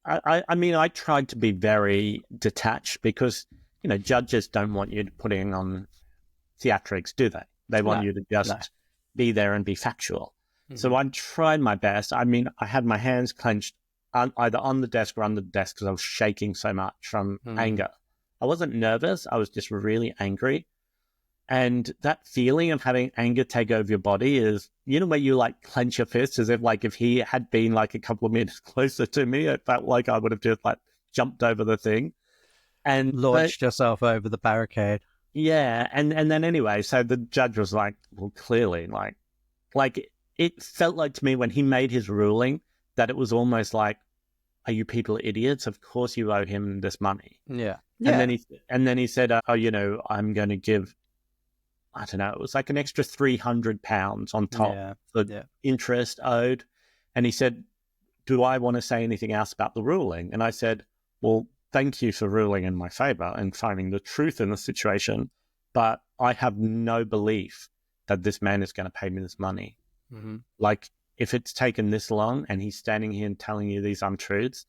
I mean, I tried to be very detached because, judges don't want you putting on theatrics, do they? They want No, you to no. just be there and be factual. So Mhm. I tried my best. I mean, I had my hands clenched either on the desk or under the desk because I was shaking so much from Mm. anger. I wasn't nervous. I was just really angry. And that feeling of having anger take over your body is, where you like clench your fists as if like if he had been like a couple of minutes closer to me, it felt like I would have just like jumped over the thing. But Launched yourself over the barricade. yeah, and then anyway, so the judge was like, well, clearly, like it felt like to me when he made his ruling that it was almost like, are you people idiots? Of course you owe him this money. Yeah. And Yeah. then he said, oh, I'm going to give, I don't know, it was like an extra £300 on top Yeah. for Yeah. interest owed. And he said, do I want to say anything else about the ruling? And I said, well, thank you for ruling in my favor and finding the truth in the situation. But I have no belief that this man is going to pay me this money. Mm-hmm. Like, if it's taken this long and he's standing here and telling you these untruths,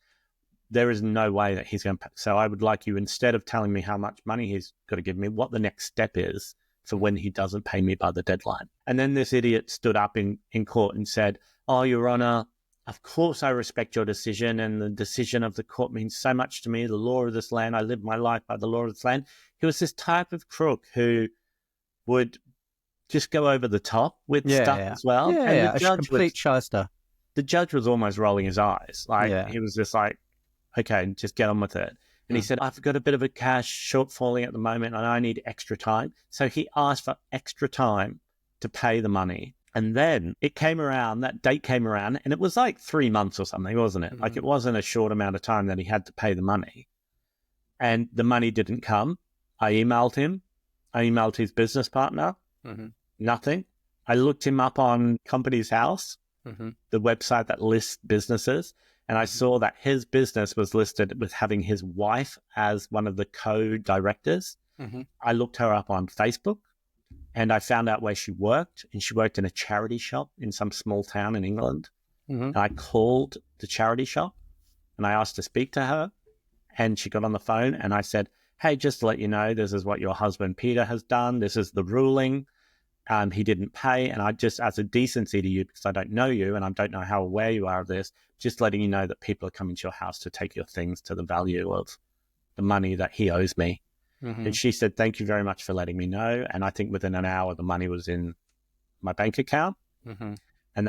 there is no way that he's going to pay. So I would like you, instead of telling me how much money he's got to give me, what the next step is for when he doesn't pay me by the deadline. And then this idiot stood up in court and said, oh, Your Honor, of course I respect your decision, and the decision of the court means so much to me, the law of this land. I live my life by the law of this land. He was this type of crook who would just go over the top with Yeah. stuff Yeah. as well. Yeah. And Yeah. A complete shyster. the judge was almost rolling his eyes. Like, Yeah. he was just like, okay, just get on with it. And he Mm. said, I've got a bit of a cash shortfalling at the moment and I need extra time. So he asked for extra time to pay the money. And then it came around, that date came around, and it was like 3 months or something, wasn't it? Mm-hmm. Like, it wasn't a short amount of time that he had to pay the money. And the money didn't come. I emailed him. I emailed his business partner. Mm-hmm. Nothing. I looked him up on Companies House, Mm-hmm. the website that lists businesses, and I saw that his business was listed with having his wife as one of the co-directors. Mm-hmm. I looked her up on Facebook and I found out where she worked, and she worked in a charity shop in some small town in England. Mm-hmm. And I called the charity shop and I asked to speak to her, and she got on the phone and I said, hey, just to let you know, this is what your husband Peter has done. This is the ruling. He didn't pay. And I just, as a decency to you, because I don't know you and I don't know how aware you are of this, just letting you know that people are coming to your house to take your things to the value of the money that he owes me. Mm-hmm. And she said, thank you very much for letting me know. And I think within an hour, the money was in my bank account. Mm-hmm.